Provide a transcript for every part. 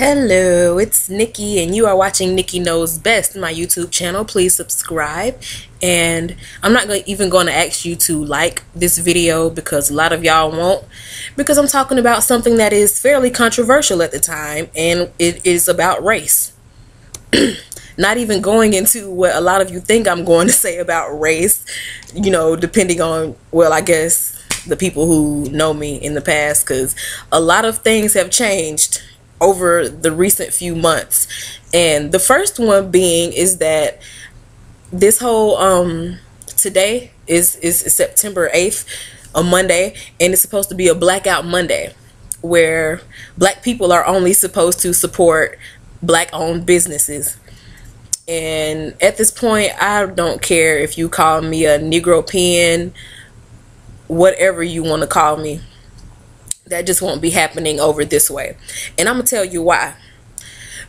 Hello, it's Nikki, and you are watching Nikki Knows Best, my YouTube channel. Please subscribe. And I'm not even going to ask you to like this video because a lot of y'all won't, because I'm talking about something that is fairly controversial at the time, and it is about race. Not even going into what a lot of you think I'm going to say about race, depending on, well, I guess the people who know me in the past, because a lot of things have changed over the recent few months. And the first one being is that this whole today is September 8th, a Monday, and it's supposed to be a blackout Monday where black people are only supposed to support black owned businesses. And at this point, I don't care if you call me a Negro pen, whatever you want to call me. That just won't be happening over this way. And I'm gonna tell you why.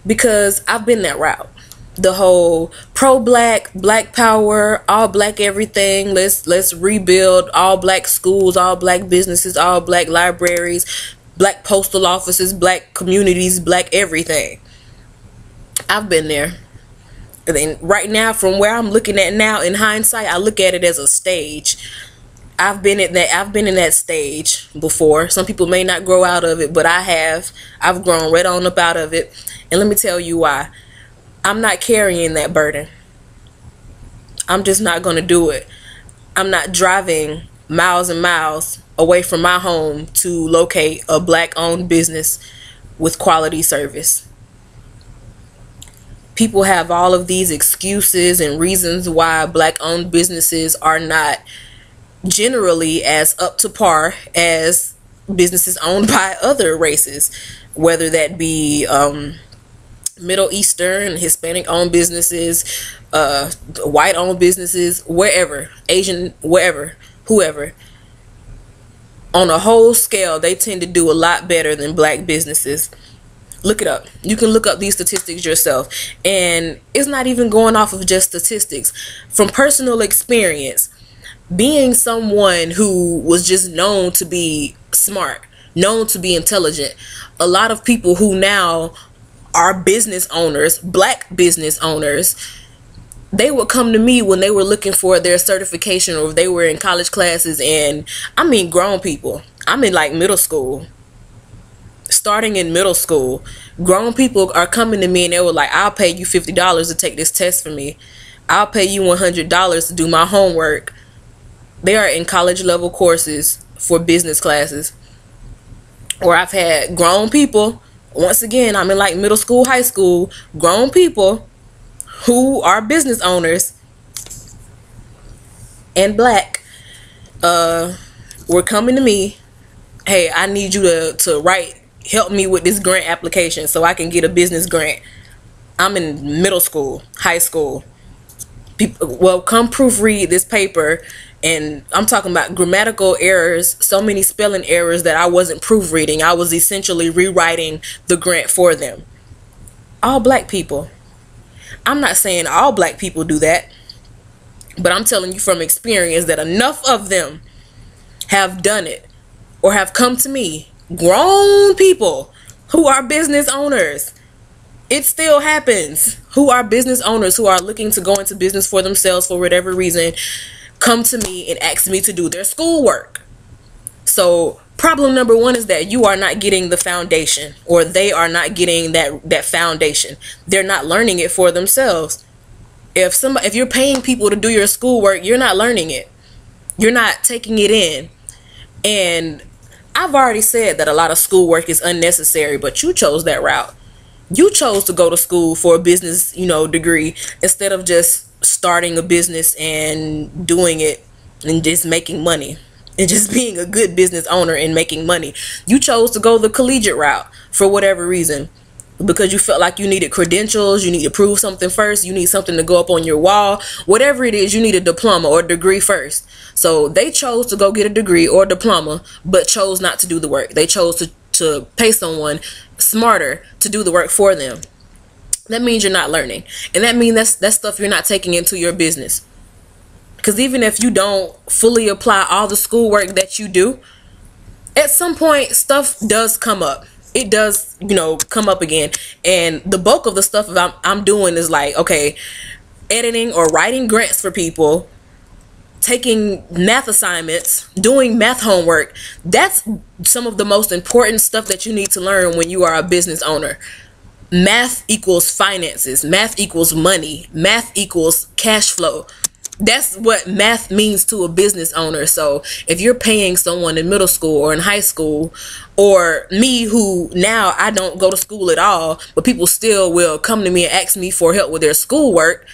Because I've been that route. The whole pro-black, black power, all black everything. Let's rebuild all black schools, all black businesses, all black libraries, black postal offices, black communities, black everything. I've been there. And then right now, from where I'm looking at now, in hindsight, I look at it as a stage. I've been in that stage before. Some people may not grow out of it, but I have. I've grown right on up out of it. And let me tell you why. I'm not carrying that burden. I'm just not going to do it. I'm not driving miles and miles away from my home to locate a black-owned business with quality service. People have all of these excuses and reasons why black-owned businesses are not generally as up to par as businesses owned by other races, whether that be Middle Eastern, Hispanic owned businesses, white owned businesses, wherever, Asian, wherever, whoever. On a whole scale, they tend to do a lot better than black businesses. Look it up. You can look up these statistics yourself. And it's not even going off of just statistics. From personal experience, being someone who was just known to be smart, known to be intelligent, a lot of people who now are business owners, black business owners, they would come to me when they were looking for their certification or they were in college classes. And I mean grown people. I'm in like middle school. Starting in middle school, grown people are coming to me and they were like, I'll pay you $50 to take this test for me. I'll pay you $100 to do my homework. They are in college level courses for business classes. Or I've had grown people, once again, I'm in like middle school, high school, grown people who are business owners and black were coming to me, hey, I need you to help me with this grant application so I can get a business grant. I'm in middle school, high school. People, well, come proofread this paper. And I'm talking about grammatical errors, so many spelling errors that I wasn't proofreading. I was essentially rewriting the grant for them. All black people. I'm not saying all black people do that, but I'm telling you from experience that enough of them have done it or have come to me, grown people who are business owners. It still happens. Who are business owners who are looking to go into business for themselves for whatever reason, come to me and ask me to do their schoolwork. So problem number one is that you are not getting the foundation, or they are not getting that foundation. They're not learning it for themselves. If you're paying people to do your schoolwork, you're not learning it. You're not taking it in. And I've already said that a lot of schoolwork is unnecessary, but you chose that route. You chose to go to school for a business, degree instead of just starting a business and doing it and just making money and just being a good business owner and making money. You chose to go the collegiate route for whatever reason, because you felt like you needed credentials, you need to prove something first, you need something to go up on your wall, whatever it is, you need a diploma or a degree first. So they chose to go get a degree or a diploma, but chose not to do the work. They chose to pay someone smarter to do the work for them. That means you're not learning. And that means that's stuff you're not taking into your business. Because even if you don't fully apply all the schoolwork that you do, at some point stuff does come up. it does, you know, come up again. And the bulk of the stuff that I'm doing is like, okay, editing or writing grants for people, taking math assignments, doing math homework. That's some of the most important stuff that you need to learn when you are a business owner. Math equals finances. Math equals money. Math equals cash flow. That's what math means to a business owner. So if you're paying someone in middle school or in high school, or me who now I don't go to school at all, but people still will come to me and ask me for help with their schoolwork,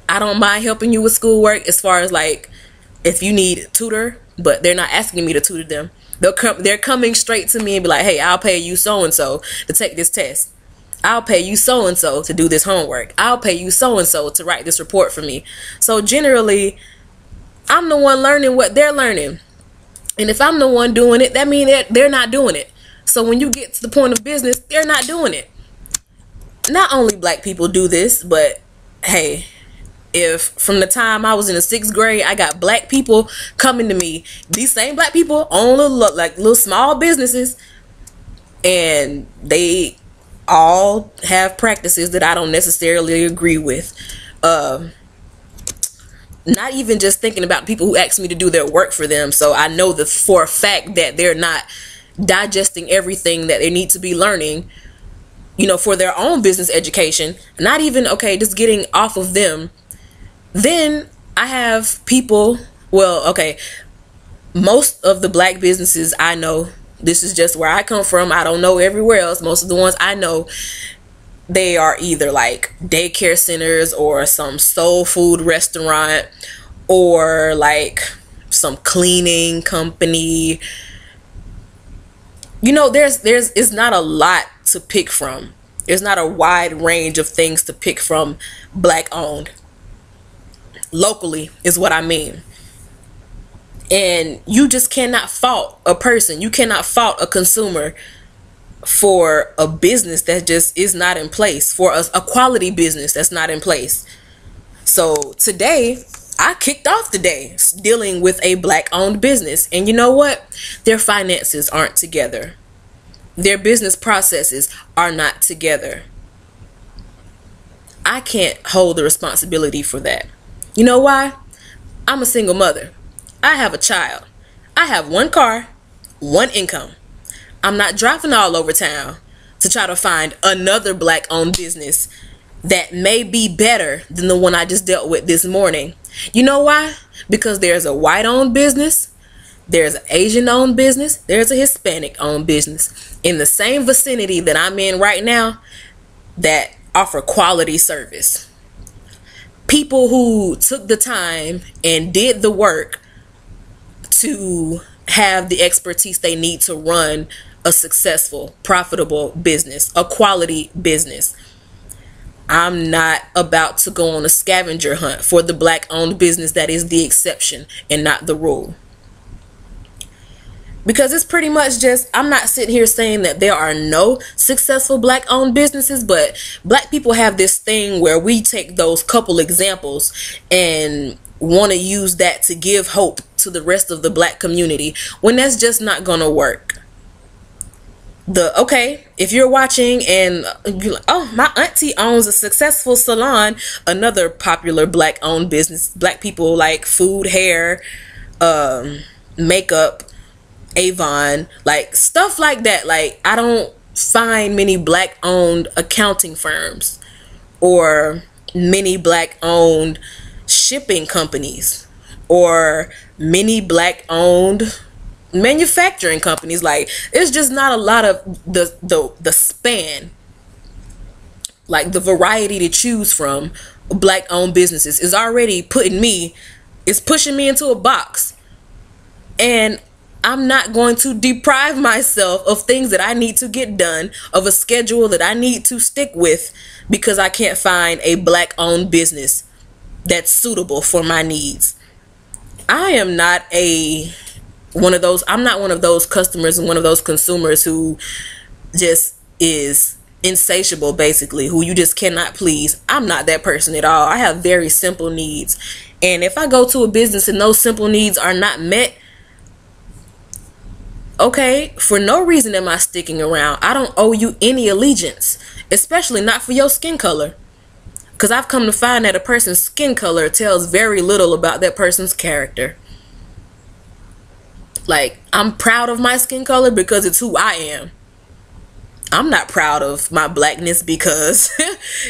I don't mind helping you with schoolwork as far as like if you need a tutor, but they're not asking me to tutor them. They're coming straight to me and be like, hey, I'll pay you so-and-so to take this test. I'll pay you so-and-so to do this homework. I'll pay you so-and-so to write this report for me. So generally, I'm the one learning what they're learning. And if I'm the one doing it, that means they're not doing it. So when you get to the point of business, they're not doing it. Not only black people do this, but hey, if from the time I was in the 6th grade, I got black people coming to me, these same black people own little small businesses, and they all have practices that I don't necessarily agree with. Not even just thinking about people who ask me to do their work for them. So I know for a fact that they're not digesting everything that they need to be learning, you know, for their own business education. Not even, okay, just getting off of them. Then I have people, well, okay, most of the black businesses I know, this is just where I come from, I don't know everywhere else, most of the ones I know, they are either like daycare centers or some soul food restaurant or like some cleaning company. You know, it's not a lot to pick from. There's not a wide range of things to pick from black owned. Locally is what I mean. And you just cannot fault a person. You cannot fault a consumer for a business that just is not in place, for a quality business that's not in place. So today, I kicked off the day dealing with a black owned business. And you know what? Their finances aren't together. Their business processes are not together. I can't hold the responsibility for that. You know why? I'm a single mother. I have a child. I have one car, one income. I'm not driving all over town to try to find another black owned business that may be better than the one I just dealt with this morning. You know why? Because there's a white owned business, there's an Asian owned business, there's a Hispanic owned business in the same vicinity that I'm in right now that offer quality service. People who took the time and did the work to have the expertise they need to run a successful, profitable business, a quality business. I'm not about to go on a scavenger hunt for the black owned business that is the exception and not the rule. Because it's pretty much just, I'm not sitting here saying that there are no successful black owned businesses, but black people have this thing where we take those couple examples and want to use that to give hope to the rest of the black community, when that's just not gonna work. Okay, if you're watching and you're like, oh, my auntie owns a successful salon, another popular black owned business, black people like food, hair, makeup, Avon, like stuff like that. Like, I don't find many black owned accounting firms or many black owned shipping companies or many black owned manufacturing companies. Like, it's just not a lot of the span, like the variety to choose from. Black owned businesses is already pushing me into a box, and I'm not going to deprive myself of things that I need to get done, of a schedule that I need to stick with, because I can't find a black owned business that's suitable for my needs. I am not one of those customers and one of those consumers who just is insatiable, basically, who you just cannot please. I'm not that person at all. I have very simple needs. And if I go to a business and those simple needs are not met, Okay, for no reason am I sticking around. I don't owe you any allegiance, especially not for your skin color. Because I've come to find that a person's skin color tells very little about that person's character. Like, I'm proud of my skin color because it's who I am. I'm not proud of my blackness because,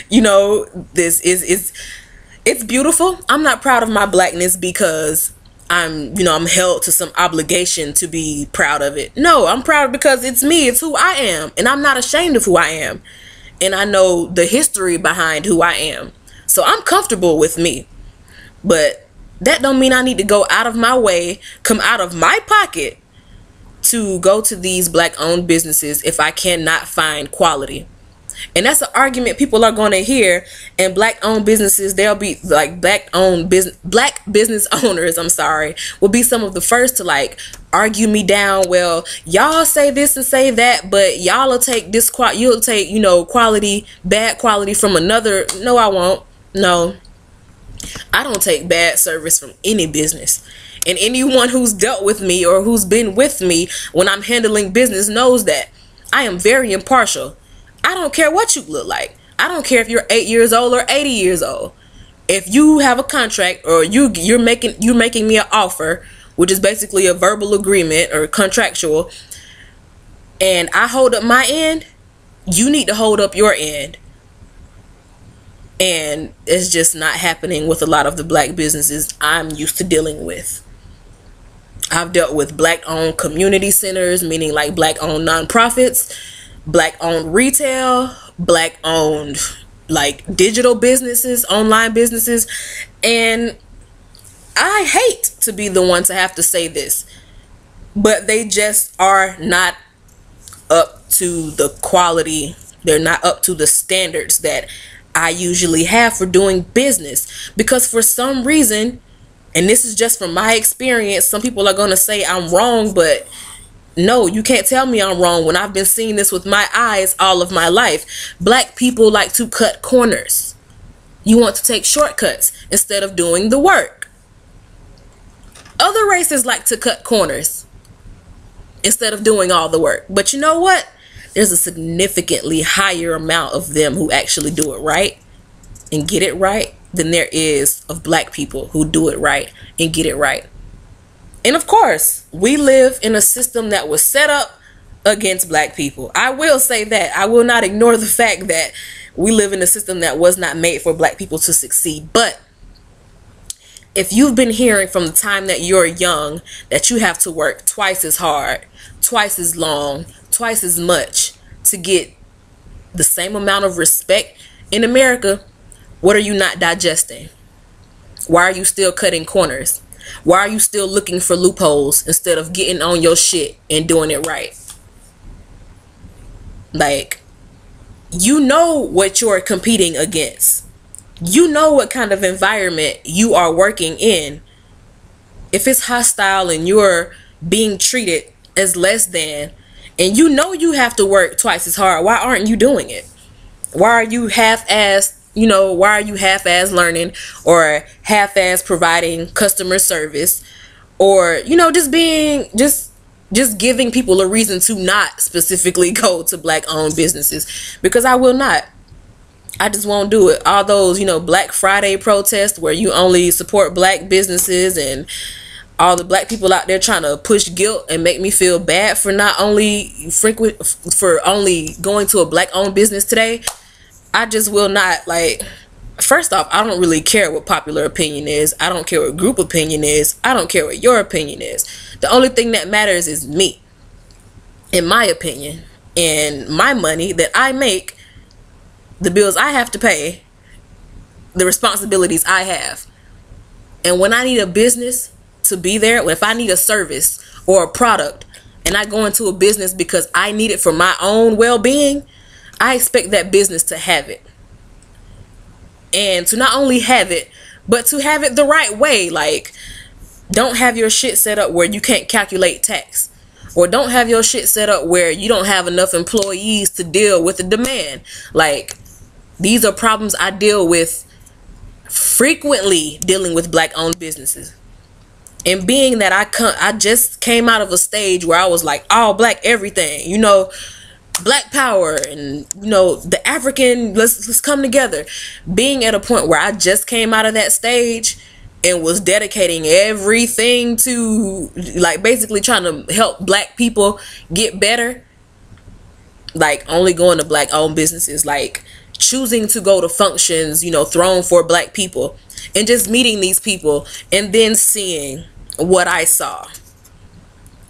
you know, it's beautiful. I'm not proud of my blackness because I'm held to some obligation to be proud of it. No, I'm proud because it's me. It's who I am. And I'm not ashamed of who I am. And I know the history behind who I am. So I'm comfortable with me. But that don't mean I need to go out of my way, come out of my pocket to go to these black-owned businesses if I cannot find quality. And that's an argument people are going to hear. And black-owned businesses, they'll be like black business owners, will be some of the first to like argue me down. Well, y'all say this and say that, but y'all will take this you'll take, bad quality from another. No, I won't. No, I don't take bad service from any business. And anyone who's dealt with me or who's been with me when I'm handling business knows that I am very impartial. I don't care what you look like. I don't care if you're 8 years old or 80 years old. If you have a contract or you're making me an offer, which is basically a verbal agreement or contractual, and I hold up my end, you need to hold up your end. And it's just not happening with a lot of the black businesses I'm used to dealing with. I've dealt with black-owned community centers, meaning like black-owned nonprofits, black-owned retail, black-owned like digital businesses, online businesses. And I hate to be the one to have to say this, but they just are not up to the quality. They're not up to the standards that I usually have for doing business. Because for some reason, and this is just from my experience, some people are going to say I'm wrong, but no, you can't tell me I'm wrong when I've been seeing this with my eyes all of my life. Black people like to cut corners. You want to take shortcuts instead of doing the work. Other races like to cut corners instead of doing all the work. But you know what? There's a significantly higher amount of them who actually do it right and get it right than there is of black people who do it right and get it right. And of course, we live in a system that was set up against black people. I will say that. I will not ignore the fact that we live in a system that was not made for black people to succeed. But if you've been hearing from the time that you're young that you have to work twice as hard, twice as long, twice as much to get the same amount of respect in America, what are you not digesting? Why are you still cutting corners? Why are you still looking for loopholes instead of getting on your shit and doing it right? Like, you know what you're competing against. You know what kind of environment you are working in. If it's hostile and you're being treated as less than, and you know you have to work twice as hard, why aren't you doing it? Why are you half-assed? Why are you half-ass learning or half-ass providing customer service, or, just giving people a reason to not specifically go to black-owned businesses? Because I will not. I just won't do it. All those, Black Friday protests where you only support black businesses and all the black people out there trying to push guilt and make me feel bad for only going to a black-owned business today. I just will not. Like, first off, I don't really care what popular opinion is. I don't care what group opinion is. I don't care what your opinion is. The only thing that matters is me, in my opinion, and my money that I make, the bills I have to pay, the responsibilities I have. And when I need a business to be there, if I need a service or a product and I go into a business because I need it for my own well-being, I expect that business to have it. And to not only have it, but to have it the right way. Like, don't have your shit set up where you can't calculate tax. Or don't have your shit set up where you don't have enough employees to deal with the demand. Like, these are problems I deal with frequently dealing with black-owned businesses. And being that I just came out of a stage where I was like all black everything, you know, black power, and you know, the African, let's come together. Being at a point where I just came out of that stage and was dedicating everything to like basically trying to help black people get better, like only going to black owned businesses, like choosing to go to functions, you know, thrown for black people, and just meeting these people and then seeing what I saw,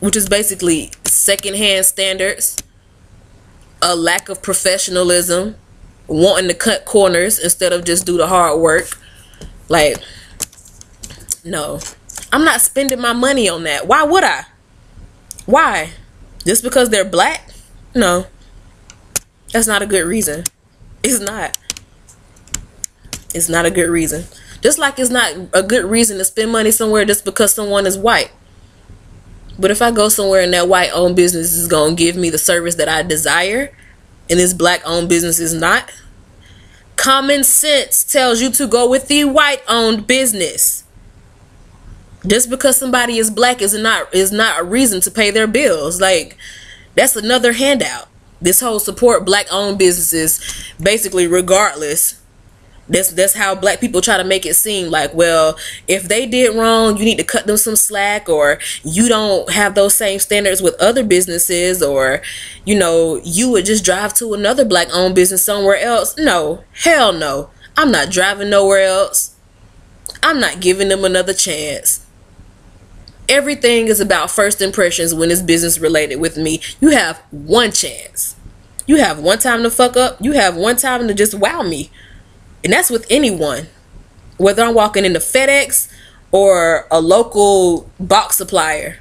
which is basically secondhand standards, a lack of professionalism, wanting to cut corners instead of just do the hard work. Like, no, I'm not spending my money on that. Why would I? Why? Just because they're black? No, that's not a good reason. It's not. It's not a good reason. Just like it's not a good reason to spend money somewhere just because someone is white. But if I go somewhere and that white owned business is going to give me the service that I desire, and this black owned business is not, common sense tells you to go with the white owned business. Just because somebody is black is not a reason to pay their bills. Like, that's another handout. This whole support black owned businesses, basically regardless. That's how black people try to make it seem like, well, if they did wrong, you need to cut them some slack, or you don't have those same standards with other businesses, or, you know, you would just drive to another black owned business somewhere else. No, hell no. I'm not driving nowhere else. I'm not giving them another chance. Everything is about first impressions when it's business related with me. You have one chance. You have one time to fuck up. You have one time to just wow me. And that's with anyone, whether I'm walking into FedEx or a local box supplier,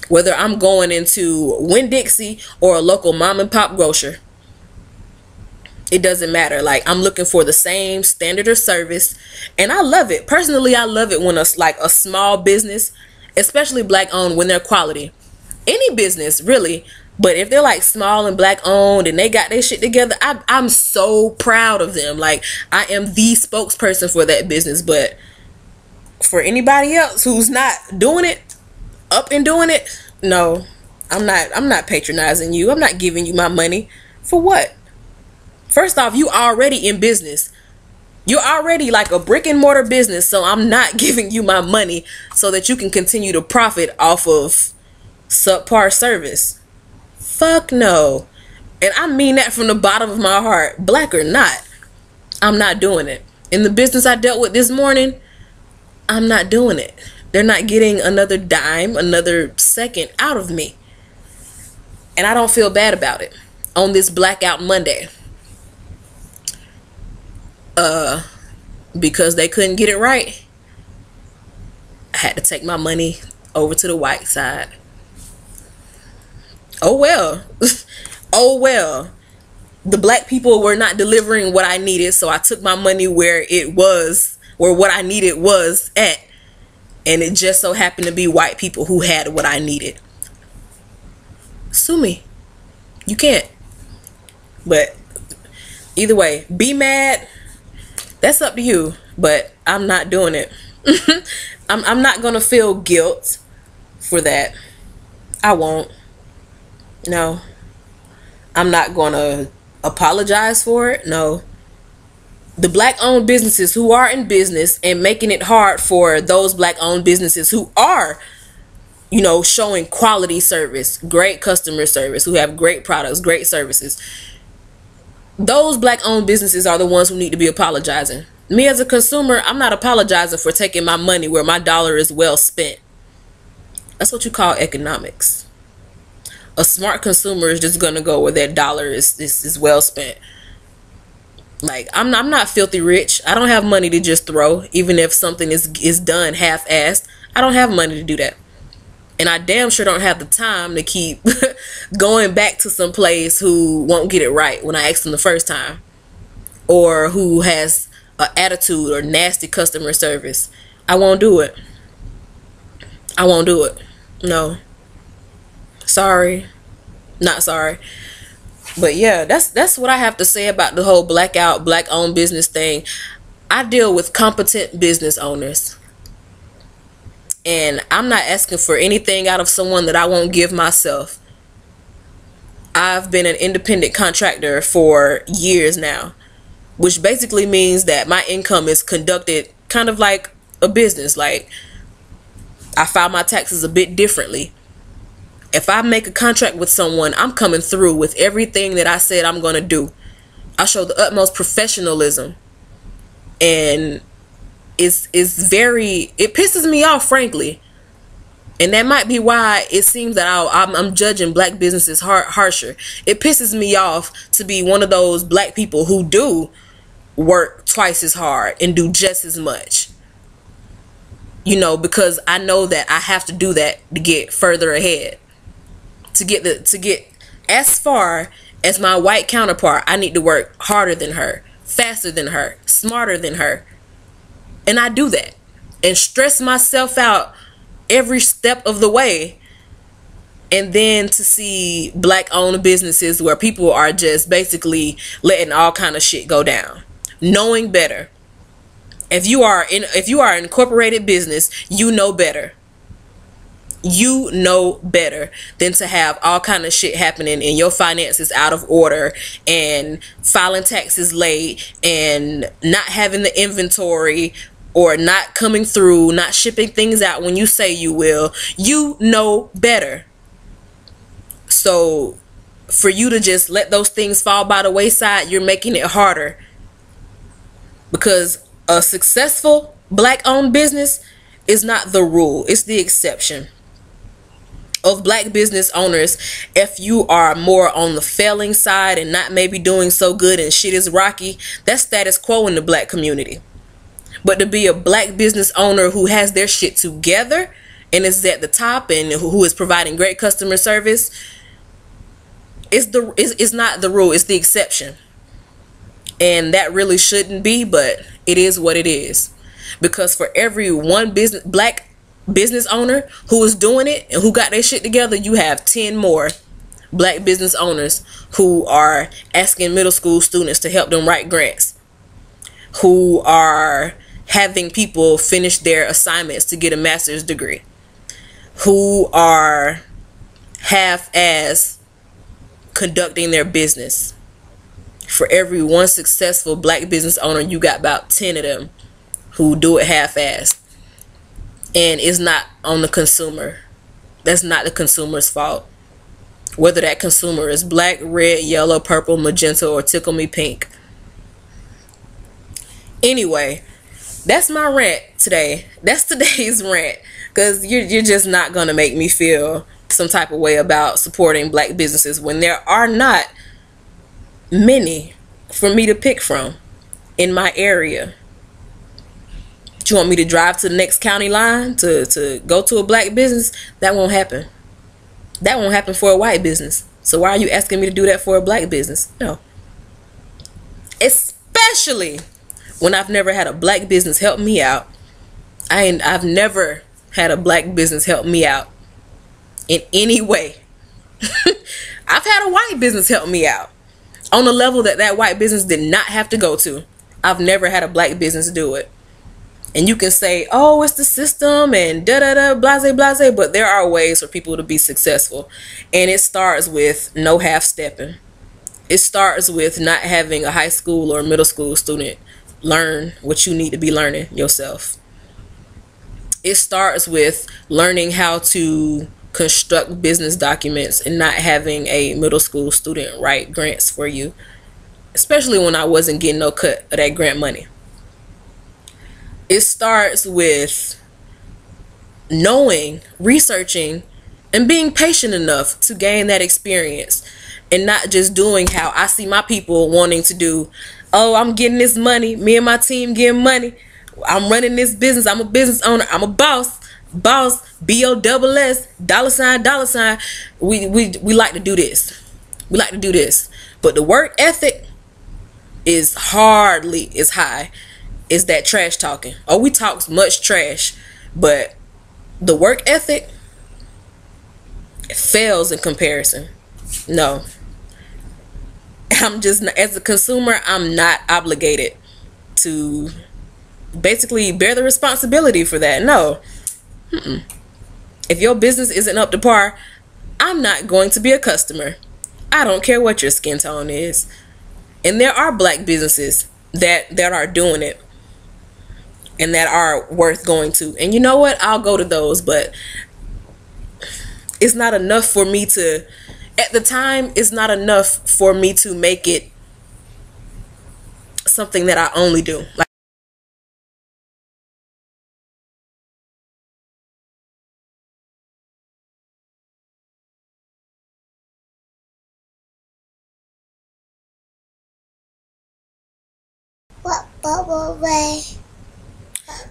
whether I'm going into Winn-Dixie or a local mom and pop grocer. It doesn't matter. Like, I'm looking for the same standard of service, and I love it. Personally, I love it when a small business, especially black owned, when they're quality. Any business, really. But if they're like small and black owned and they got their shit together, I'm so proud of them. Like, I am the spokesperson for that business. But for anybody else who's not doing it, up and doing it, no, I'm not patronizing you. I'm not giving you my money. For what? First off, you already in business. You're already like a brick and mortar business. So I'm not giving you my money so that you can continue to profit off of subpar service. Fuck no. And I mean that from the bottom of my heart. Black or not, I'm not doing it. In the business I dealt with this morning, I'm not doing it. They're not getting another dime, another second out of me. And I don't feel bad about it on this Blackout Monday. Because they couldn't get it right, I had to take my money over to the white side. Oh well. Oh well. The black people were not delivering what I needed, so I took my money where it was, where what I needed was at. And it just so happened to be white people who had what I needed. Sue me. You can't. But either way, be mad. That's up to you. But I'm not doing it. I'm not going to feel guilt for that. I won't. No. I'm not going to apologize for it. No. The black owned businesses who are in business and making it hard for those black owned businesses who are, you know, showing quality service, great customer service, who have great products, great services. Those black owned businesses are the ones who need to be apologizing. Me as a consumer, I'm not apologizing for taking my money where my dollar is well spent. That's what you call economics. A smart consumer is just going to go where their dollar is well spent. Like, I'm not filthy rich. I don't have money to just throw, even if something is done half-assed. I don't have money to do that. And I damn sure don't have the time to keep going back to some place who won't get it right when I ask them the first time. Or who has an attitude or nasty customer service. I won't do it. I won't do it. No. Sorry. Not sorry. But yeah, that's what I have to say about the whole blackout, black owned business thing. I deal with competent business owners. And I'm not asking for anything out of someone that I won't give myself. I've been an independent contractor for years now, which basically means that my income is conducted kind of like a business. Like, I file my taxes a bit differently. If I make a contract with someone, I'm coming through with everything that I said I'm going to do. I show the utmost professionalism. And it pisses me off, frankly. And that might be why it seems that I'm judging black businesses harsher. It pisses me off to be one of those black people who do work twice as hard and do just as much. You know, because I know that I have to do that to get further ahead. To get as far as my white counterpart, I need to work harder than her, faster than her, smarter than her. And I do that and stress myself out every step of the way. And then to see black owned businesses where people are just basically letting all kind of shit go down, knowing better. If you are an incorporated business, you know better. You know better than to have all kind of shit happening and your finances out of order and filing taxes late and not having the inventory or not coming through, not shipping things out when you say you will. You know better. So for you to just let those things fall by the wayside, you're making it harder. Because a successful black owned business is not the rule, it's the exception. Of black business owners, if you are more on the failing side and not maybe doing so good and shit is rocky, that's status quo in the black community. But to be a black business owner who has their shit together and is at the top and who is providing great customer service, it's not the rule, it's the exception. And that really shouldn't be, but it is what it is. Because for every one black business owner who is doing it and who got their shit together, you have 10 more black business owners who are asking middle school students to help them write grants, who are having people finish their assignments to get a master's degree, who are half-ass conducting their business. For every one successful black business owner, you got about 10 of them who do it half-ass. And it's not on the consumer. That's not the consumer's fault. Whether that consumer is black, red, yellow, purple, magenta, or tickle me pink. Anyway, that's my rant today. That's today's rant. Because you're just not going to make me feel some type of way about supporting black businesses when there are not many for me to pick from in my area. You want me to drive to the next county line to go to a black business? That won't happen. That won't happen for a white business. So why are you asking me to do that for a black business? No. Especially when I've never had a black business help me out. I've never had a black business help me out in any way. I've had a white business help me out on a level that white business did not have to go to. I've never had a black business do it. And you can say, oh, it's the system and da-da-da, blase, blase. But there are ways for people to be successful. And it starts with no half-stepping. It starts with not having a high school or middle school student learn what you need to be learning yourself. It starts with learning how to construct business documents and not having a middle school student write grants for you. Especially when I wasn't getting no cut of that grant money. It starts with knowing, researching, and being patient enough to gain that experience and not just doing how I see my people wanting to do. Oh, I'm getting this money. Me and my team getting money. I'm running this business. I'm a business owner. I'm a boss. Boss, B-O-S-S, dollar sign, dollar sign. We like to do this. We like to do this. But the work ethic is hardly as high. Is that trash talking? Oh, we talk much trash, but the work ethic fails in comparison. No. I'm just, as a consumer, I'm not obligated to basically bear the responsibility for that. No. If your business isn't up to par, I'm not going to be a customer. I don't care what your skin tone is. And there are black businesses that are doing it and that are worth going to. And you know what? I'll go to those, but it's not enough for me to, at the time, it's not enough for me to make it something that I only do. Like,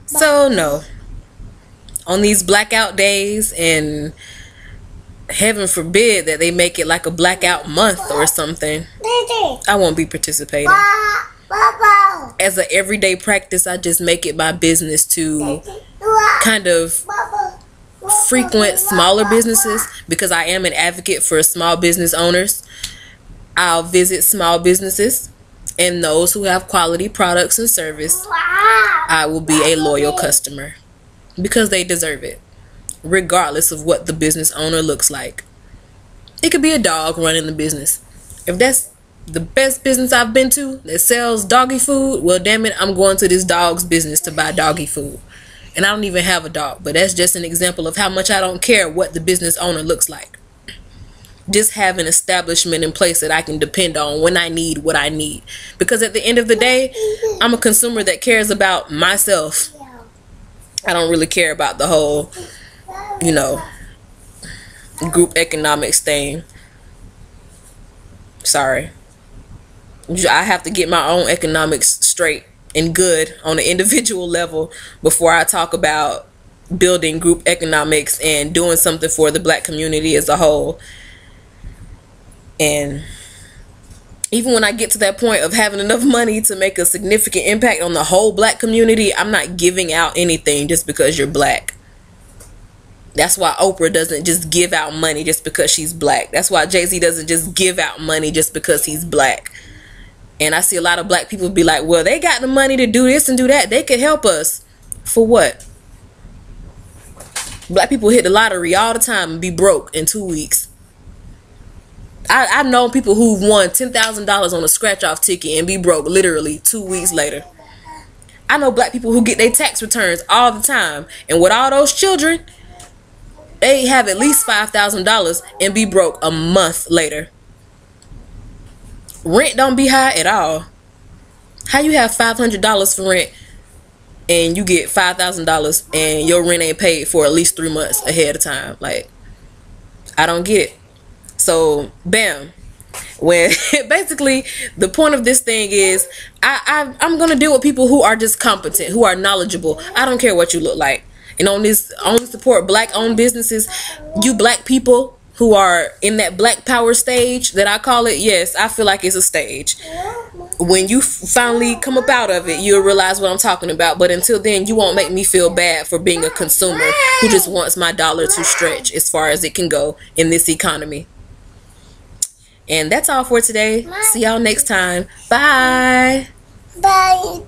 so no, on these blackout days, and heaven forbid that they make it like a blackout month or something, I won't be participating. As an everyday practice, I just make it my business to kind of frequent smaller businesses, because I am an advocate for small business owners. I'll visit small businesses, and those who have quality products and service, I will be a loyal customer, because they deserve it, regardless of what the business owner looks like. It could be a dog running the business. If that's the best business I've been to that sells doggy food, well, damn it, I'm going to this dog's business to buy doggy food. And I don't even have a dog, but that's just an example of how much I don't care what the business owner looks like. Just have an establishment in place that I can depend on when I need what I need. Because at the end of the day, I'm a consumer that cares about myself. I don't really care about the whole, group economics thing. Sorry. I have to get my own economics straight and good on an individual level before I talk about building group economics and doing something for the black community as a whole. And even when I get to that point of having enough money to make a significant impact on the whole black community, I'm not giving out anything just because you're black. That's why Oprah doesn't just give out money just because she's black. That's why Jay-Z doesn't just give out money just because he's black. And I see a lot of black people be like, well, they got the money to do this and do that. They could help us. For what? Black people hit the lottery all the time and be broke in 2 weeks. I've known people who've won $10,000 on a scratch-off ticket and be broke literally 2 weeks later. I know black people who get their tax returns all the time, and with all those children, they have at least $5,000 and be broke a month later. Rent don't be high at all. How you have $500 for rent and you get $5,000 and your rent ain't paid for at least 3 months ahead of time? Like, I don't get it. So, bam. When basically the point of this thing is I'm gonna deal with people who are just competent, who are knowledgeable. I don't care what you look like. And on this, only support black owned businesses. You black people who are in that black power stage that I call it, yes, I feel like it's a stage. When you finally come up out of it, you'll realize what I'm talking about. But until then, you won't make me feel bad for being a consumer who just wants my dollar to stretch as far as it can go in this economy. And that's all for today. See y'all next time. Bye. Bye.